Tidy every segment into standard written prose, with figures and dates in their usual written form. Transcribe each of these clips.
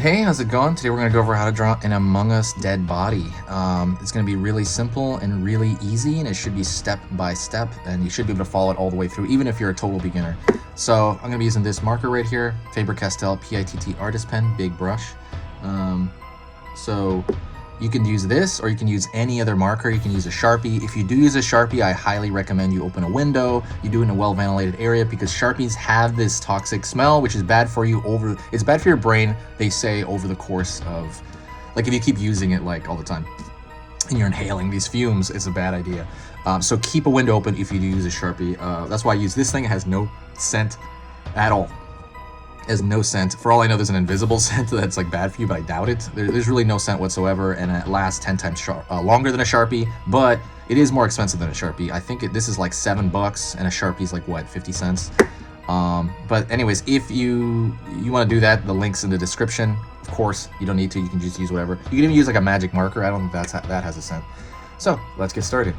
Hey, how's it going? Today we're going to go over how to draw an Among Us dead body. It's going to be really simple and really easy, and it should be step by step, and you should be able to follow it all the way through, even if you're a total beginner. So I'm going to be using this marker right here, Faber-Castell PITT Artist Pen, big brush. So you can use this, or you can use any other marker. You can use a Sharpie. If you do use a Sharpie, I highly recommend you open a window. You do it in a well-ventilated area, because Sharpies have this toxic smell, which is bad for you it's bad for your brain, they say, over the course of, like, if you keep using it like all the time and you're inhaling these fumes, it's a bad idea. So keep a window open if you do use a Sharpie. That's why I use this thing. It has no scent at all. Has no scent. For all I know, there's an invisible scent that's like bad for you, but I doubt it. There's really no scent whatsoever, and it lasts 10 times longer than a Sharpie, but it is more expensive than a Sharpie. I think this is like $7, and a Sharpie's like, what, 50 cents? But anyways, if you want to do that, the link's in the description. Of course, you don't need to. You can just use whatever. You can even use like a magic marker. I don't think that has a scent. So let's get started.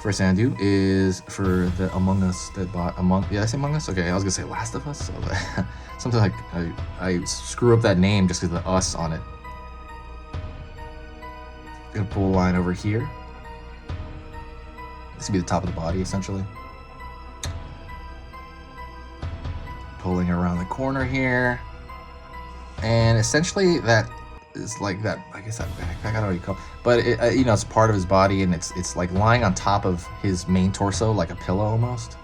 First thing I do is for the Among Us dead body. Did I say Among Us? Okay, I was gonna say Last of Us. So something like I screw up that name just because of the us on it. Gonna pull a line over here. This will be the top of the body, essentially. Pulling around the corner here, and essentially that is like that. I guess that backpack, I don't know what you call it, but it, you know, it's part of his body, and it's like lying on top of his main torso, like a pillow almost.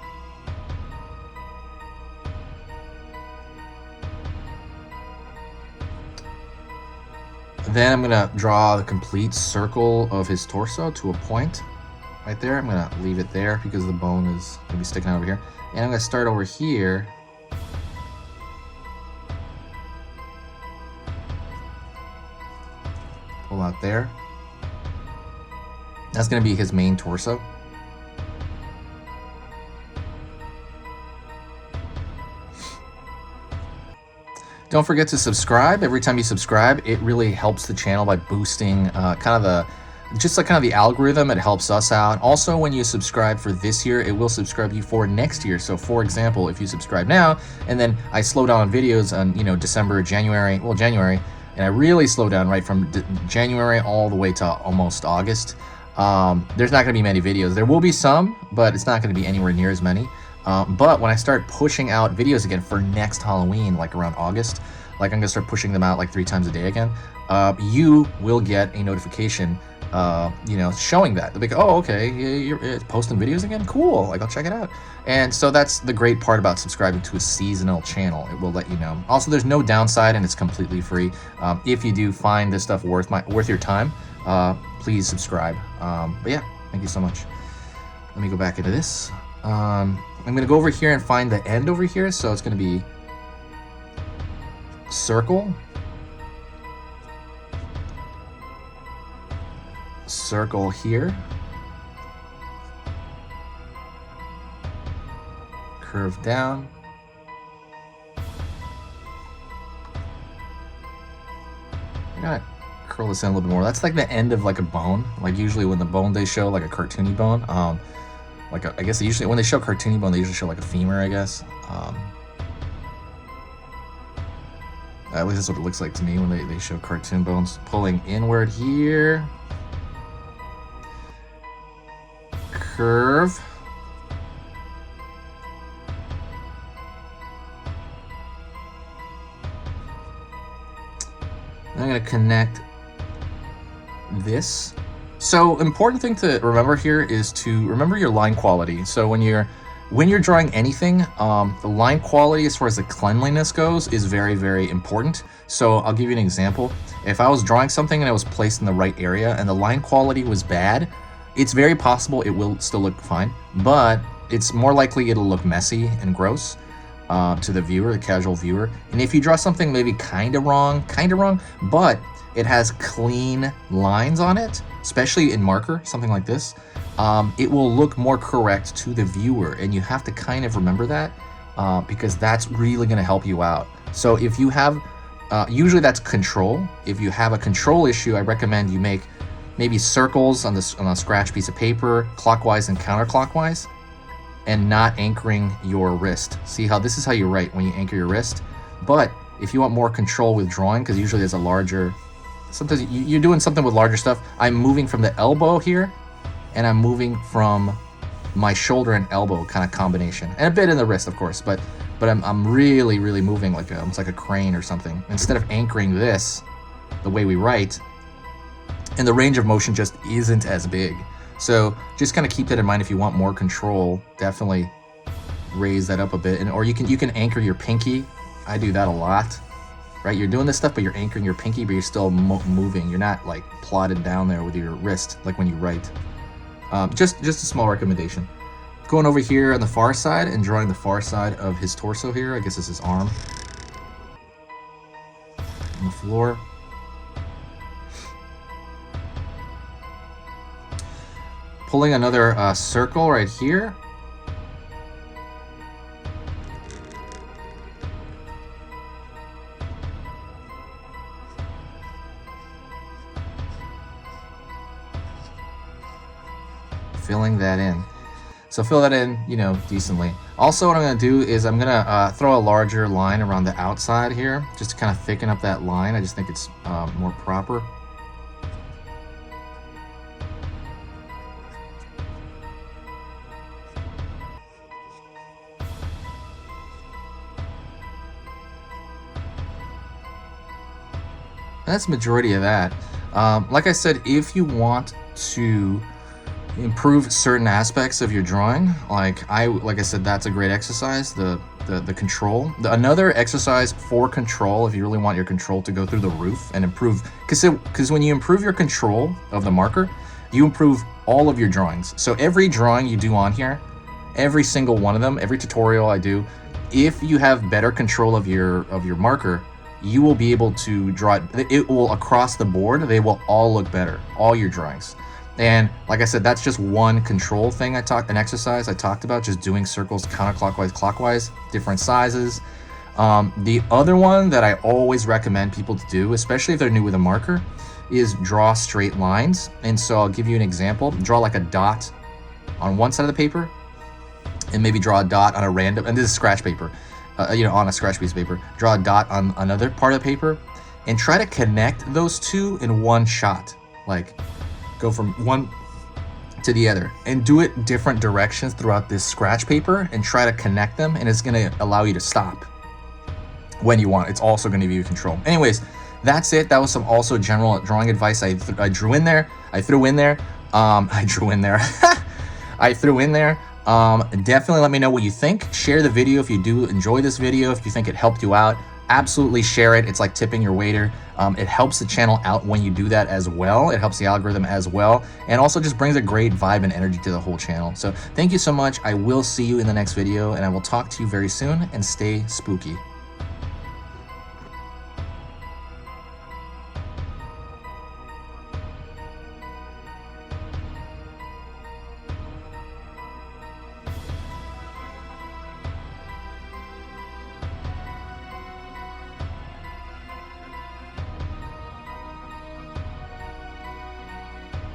Then I'm gonna draw the complete circle of his torso to a point right there. I'm gonna leave it there because the bone is gonna be sticking out over here, and I'm gonna start over here. Pull out there. That's going to be his main torso. Don't forget to subscribe. Every time you subscribe, it really helps the channel by boosting kind of the algorithm. It helps us out. Also, when you subscribe for this year, it will subscribe you for next year. So for example, if you subscribe now, and then I slow down on videos on, you know, January, and I really slow down right from January all the way to almost August. There's not going to be many videos. There will be some, but it's not going to be anywhere near as many. But when I start pushing out videos again for next Halloween, like around August, like I'm going to start pushing them out like 3 times a day again, you will get a notification, you know, showing that. They'll be like, oh, okay, you're posting videos again? Cool, like I'll check it out. And so that's the great part about subscribing to a seasonal channel. It will let you know. Also, there's no downside, and it's completely free. If you do find this stuff worth your time, please subscribe. But yeah, thank you so much. Let me go back into this. I'm gonna go over here and find the end over here. So it's gonna be circle, circle here, curve down, I gotta curl this in a little bit more. That's like the end of like a bone. Like usually when the bone they show like a cartoony bone, I guess usually when they show cartoony bone, they usually show like a femur, I guess. At least that's what it looks like to me when they show cartoon bones. Pulling inward here. Curve. I'm going to connect this. So important thing to remember here is to remember your line quality. So when you're drawing anything, the line quality as far as the cleanliness goes is very, very important. So I'll give you an example. If I was drawing something and it was placed in the right area and the line quality was bad, it's very possible it will still look fine, but it's more likely it'll look messy and gross to the viewer, the casual viewer. And if you draw something maybe kind of wrong, but it has clean lines on it, especially in marker, something like this, it will look more correct to the viewer. And you have to kind of remember that because that's really going to help you out. So if you have, usually that's control. If you have a control issue, I recommend you make maybe circles on a scratch piece of paper, clockwise and counterclockwise, and not anchoring your wrist. See how this is how you write when you anchor your wrist, but if you want more control with drawing, because usually there's a larger, sometimes you're doing something with larger stuff. I'm moving from the elbow here, and I'm moving from my shoulder and elbow kind of combination, and a bit in the wrist, of course, but I'm really moving like almost like a crane or something, instead of anchoring this the way we write, and the range of motion just isn't as big. So just kind of keep that in mind. If you want more control, definitely raise that up a bit. And or you can anchor your pinky. I do that a lot, right? You're doing this stuff, but you're anchoring your pinky, but you're still moving. You're not like plotted down there with your wrist like when you write. Just a small recommendation. Going over here on the far side and drawing the far side of his torso here. I guess this is his arm on the floor. Pulling another circle right here. Filling that in. So fill that in, you know, decently. Also, what I'm going to do is I'm going to throw a larger line around the outside here, just to kind of thicken up that line. I just think it's more proper. That's the majority of that. Like I said, if you want to improve certain aspects of your drawing, like I said, that's a great exercise, the control. Another exercise for control, if you really want your control to go through the roof and improve, because when you improve your control of the marker, you improve all of your drawings. So every drawing you do on here, every single one of them, every tutorial I do, if you have better control of your marker, you will be able to draw it. It will, across the board, they will all look better, all your drawings. And like I said, that's just one control thing an exercise I talked about, just doing circles counterclockwise, clockwise, different sizes. The other one that I always recommend people to do, especially if they're new with a marker, is draw straight lines. And so I'll give you an example. Draw like a dot on one side of the paper, and maybe draw a dot on a random, and this is scratch paper, on a scratch piece of paper. Draw a dot on another part of the paper, and try to connect those two in one shot. Like, go from one to the other and do it different directions throughout this scratch paper, and try to connect them, and it's going to allow you to stop when you want. It's also going to give you control. Anyways, that's it. That was some also general drawing advice I threw in there. Definitely let me know what you think. Share the video if you do enjoy this video, if you think it helped you out. Absolutely share it. It's like tipping your waiter. It helps the channel out when you do that as well. It helps the algorithm as well, and also just brings a great vibe and energy to the whole channel. So thank you so much. I will see you in the next video, and I will talk to you very soon, and stay spooky.